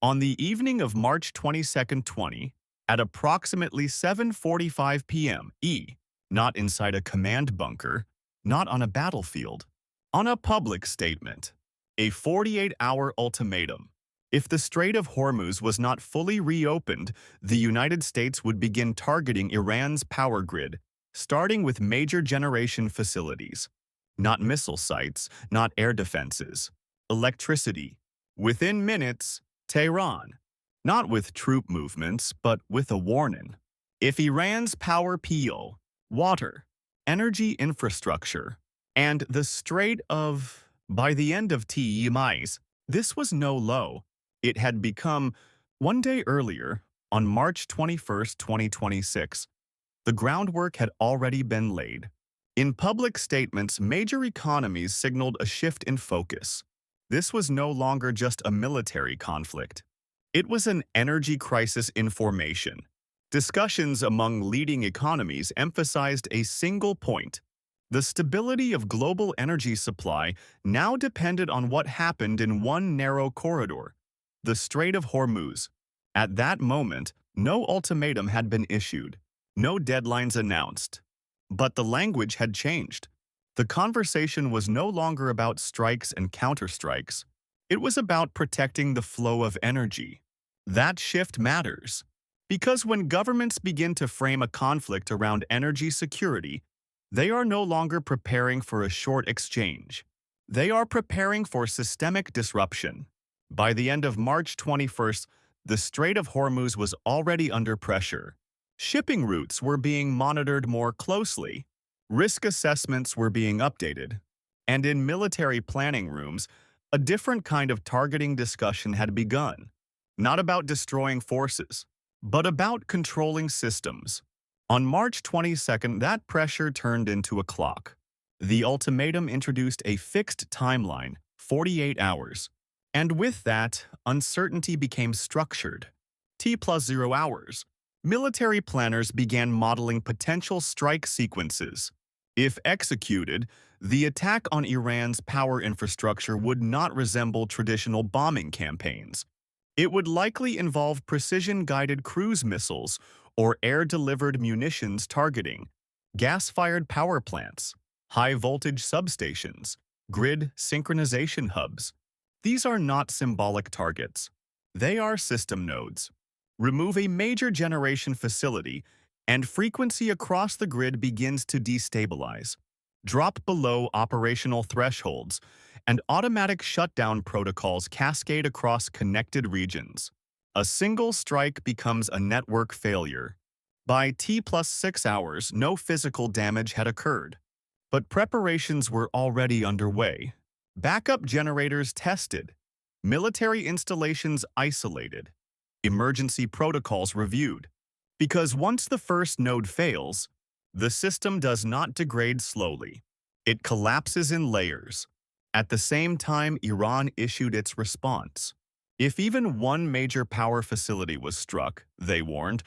On the evening of March 22, at approximately 7:45 p.m. Not inside a command bunker, not on a battlefield, on a public statement, a 48-hour ultimatum. If the Strait of Hormuz was not fully reopened, the United States would begin targeting Iran's power grid, starting with major generation facilities. Not missile sites, not air defenses. Electricity. Within minutes, Tehran. Not with troop movements, but with a warning. If Iran's power peel, water, energy infrastructure, and the Strait of... By the end of TEMIs, this was no low. It had become, one day earlier, on March 21, 2026, the groundwork had already been laid. In public statements, major economies signaled a shift in focus. This was no longer just a military conflict. It was an energy crisis in formation. Discussions among leading economies emphasized a single point. The stability of global energy supply now depended on what happened in one narrow corridor, the Strait of Hormuz. At that moment, no ultimatum had been issued, no deadlines announced. But the language had changed. The conversation was no longer about strikes and counterstrikes. It was about protecting the flow of energy. That shift matters. Because when governments begin to frame a conflict around energy security, they are no longer preparing for a short exchange. They are preparing for systemic disruption. By the end of March 21st, the Strait of Hormuz was already under pressure. Shipping routes were being monitored more closely. Risk assessments were being updated. And in military planning rooms, a different kind of targeting discussion had begun. Not about destroying forces, but about controlling systems. On March 22nd, that pressure turned into a clock. The ultimatum introduced a fixed timeline, 48 hours. And with that, uncertainty became structured. T+0 hours. Military planners began modeling potential strike sequences. If executed, the attack on Iran's power infrastructure would not resemble traditional bombing campaigns. It would likely involve precision-guided cruise missiles or air-delivered munitions targeting gas-fired power plants, high-voltage substations, grid synchronization hubs. These are not symbolic targets. They are system nodes. Remove a major generation facility, and frequency across the grid begins to destabilize. Drop below operational thresholds, and automatic shutdown protocols cascade across connected regions. A single strike becomes a network failure. By T+6 hours, no physical damage had occurred. But preparations were already underway. Backup generators tested. Military installations isolated. Emergency protocols reviewed. Because once the first node fails, the system does not degrade slowly. It collapses in layers. At the same time, Iran issued its response. If even one major power facility was struck, they warned,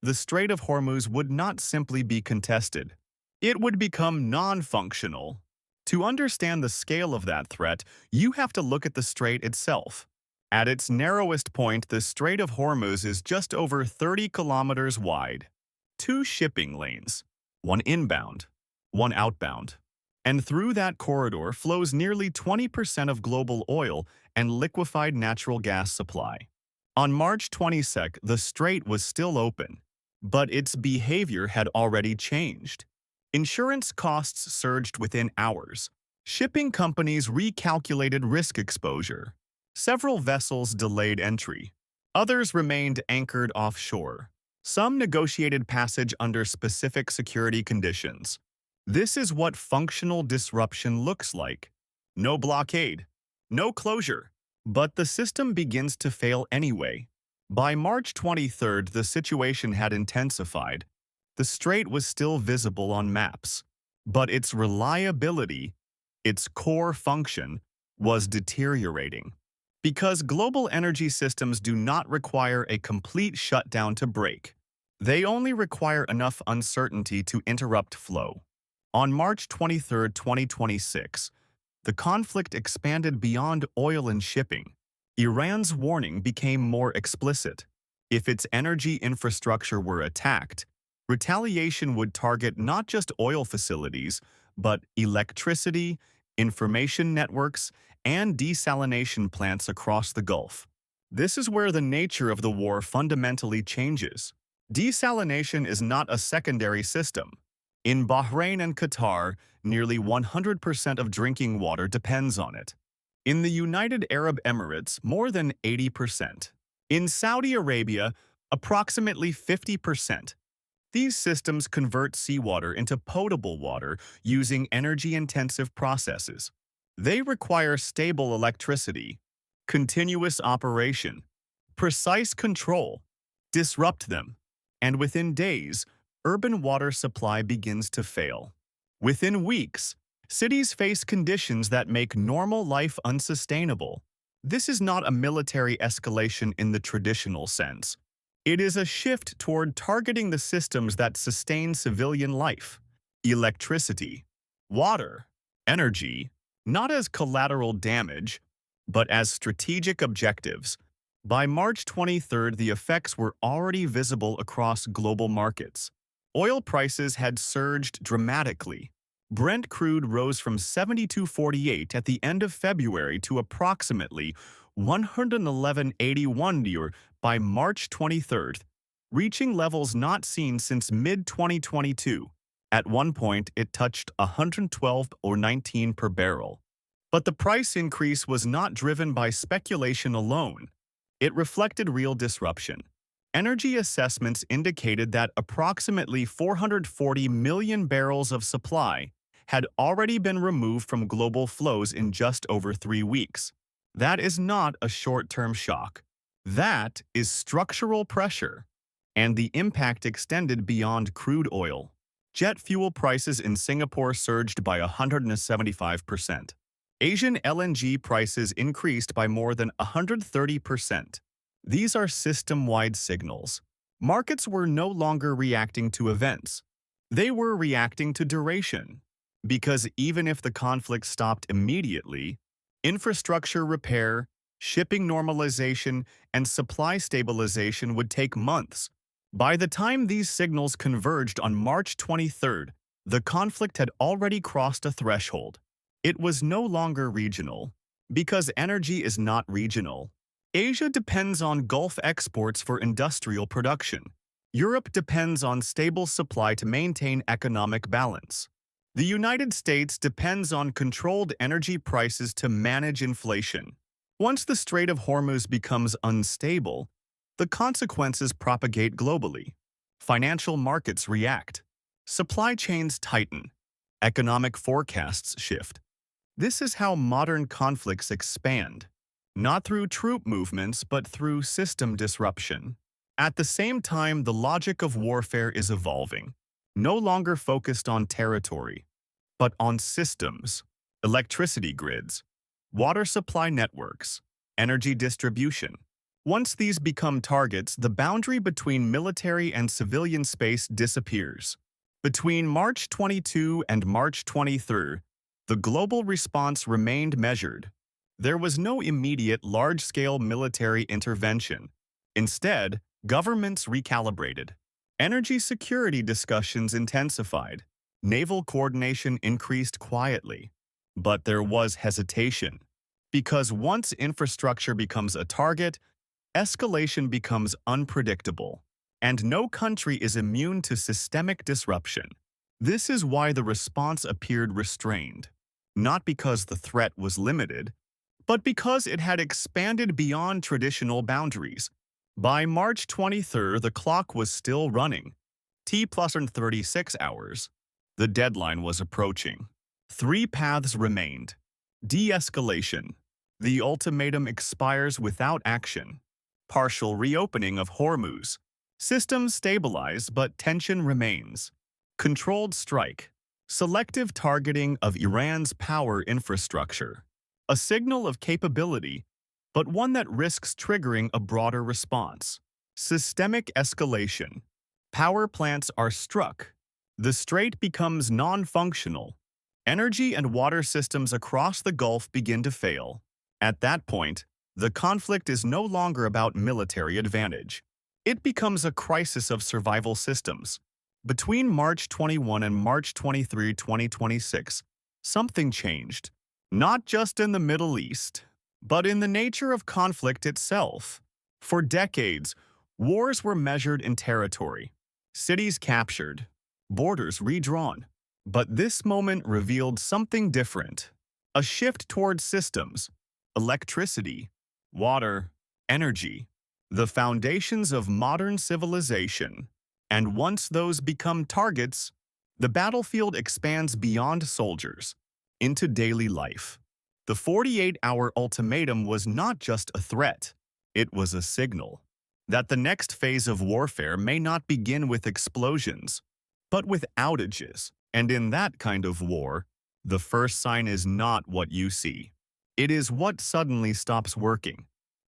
the Strait of Hormuz would not simply be contested. It would become non-functional. To understand the scale of that threat, you have to look at the strait itself. At its narrowest point, the Strait of Hormuz is just over 30 kilometers wide. Two shipping lanes, one inbound, one outbound. And through that corridor flows nearly 20% of global oil and liquefied natural gas supply. On March 22nd, the strait was still open, but its behavior had already changed. Insurance costs surged within hours. Shipping companies recalculated risk exposure. Several vessels delayed entry. Others remained anchored offshore. Some negotiated passage under specific security conditions. This is what functional disruption looks like. No blockade, no closure, but the system begins to fail anyway. By March 23rd, the situation had intensified. The strait was still visible on maps, but its reliability, its core function, was deteriorating. Because global energy systems do not require a complete shutdown to break. They only require enough uncertainty to interrupt flow. On March 23, 2026, the conflict expanded beyond oil and shipping. Iran's warning became more explicit. If its energy infrastructure were attacked, retaliation would target not just oil facilities, but electricity, information networks, and desalination plants across the Gulf. This is where the nature of the war fundamentally changes. Desalination is not a secondary system. In Bahrain and Qatar, nearly 100% of drinking water depends on it. In the United Arab Emirates, more than 80%. In Saudi Arabia, approximately 50%. These systems convert seawater into potable water using energy-intensive processes. They require stable electricity, continuous operation, precise control. Disrupt them, and within days, urban water supply begins to fail. Within weeks, cities face conditions that make normal life unsustainable. This is not a military escalation in the traditional sense. It is a shift toward targeting the systems that sustain civilian life. Electricity, water, energy, not as collateral damage, but as strategic objectives. By March 23rd, the effects were already visible across global markets. Oil prices had surged dramatically. Brent crude rose from $72.48 at the end of February to approximately $111.81 by March 23rd, reaching levels not seen since mid-2022. At one point, it touched $112.19 per barrel. But the price increase was not driven by speculation alone. It reflected real disruption. Energy assessments indicated that approximately 440 million barrels of supply had already been removed from global flows in just over 3 weeks. That is not a short-term shock. That is structural pressure, and the impact extended beyond crude oil. Jet fuel prices in Singapore surged by 175%. Asian LNG prices increased by more than 130%. These are system-wide signals. Markets were no longer reacting to events. They were reacting to duration. Because even if the conflict stopped immediately, infrastructure repair, shipping normalization, and supply stabilization would take months. By the time these signals converged on March 23rd, the conflict had already crossed a threshold. It was no longer regional. Because energy is not regional. Asia depends on Gulf exports for industrial production. Europe depends on stable supply to maintain economic balance. The United States depends on controlled energy prices to manage inflation. Once the Strait of Hormuz becomes unstable, the consequences propagate globally. Financial markets react. Supply chains tighten. Economic forecasts shift. This is how modern conflicts expand, not through troop movements but through system disruption. At the same time, the logic of warfare is evolving, no longer focused on territory, but on systems, electricity grids, water supply networks, energy distribution. Once these become targets, the boundary between military and civilian space disappears. Between March 22 and March 23, the global response remained measured. There was no immediate large-scale military intervention. Instead, governments recalibrated. Energy security discussions intensified. Naval coordination increased quietly. But there was hesitation. Because once infrastructure becomes a target, escalation becomes unpredictable. And no country is immune to systemic disruption. This is why the response appeared restrained. Not because the threat was limited, but because it had expanded beyond traditional boundaries. By March 23rd, the clock was still running. T+36 hours. The deadline was approaching. 3 paths remained. De-escalation. The ultimatum expires without action. Partial reopening of Hormuz. Systems stabilize, but tension remains. Controlled strike. Selective targeting of Iran's power infrastructure. A signal of capability, but one that risks triggering a broader response. Systemic escalation. Power plants are struck. The strait becomes non-functional. Energy and water systems across the Gulf begin to fail. At that point, The conflict is no longer about military advantage. It becomes a crisis of survival systems. Between March 21 and March 23, 2026, something changed. Not just in the Middle East, but in the nature of conflict itself. For decades, wars were measured in territory, cities captured, borders redrawn. But this moment revealed something different. A shift towards systems, electricity, water, energy, the foundations of modern civilization. And once those become targets, the battlefield expands beyond soldiers, into daily life. The 48-hour ultimatum was not just a threat, it was a signal that the next phase of warfare may not begin with explosions, but with outages. And in that kind of war, the first sign is not what you see. It is what suddenly stops working.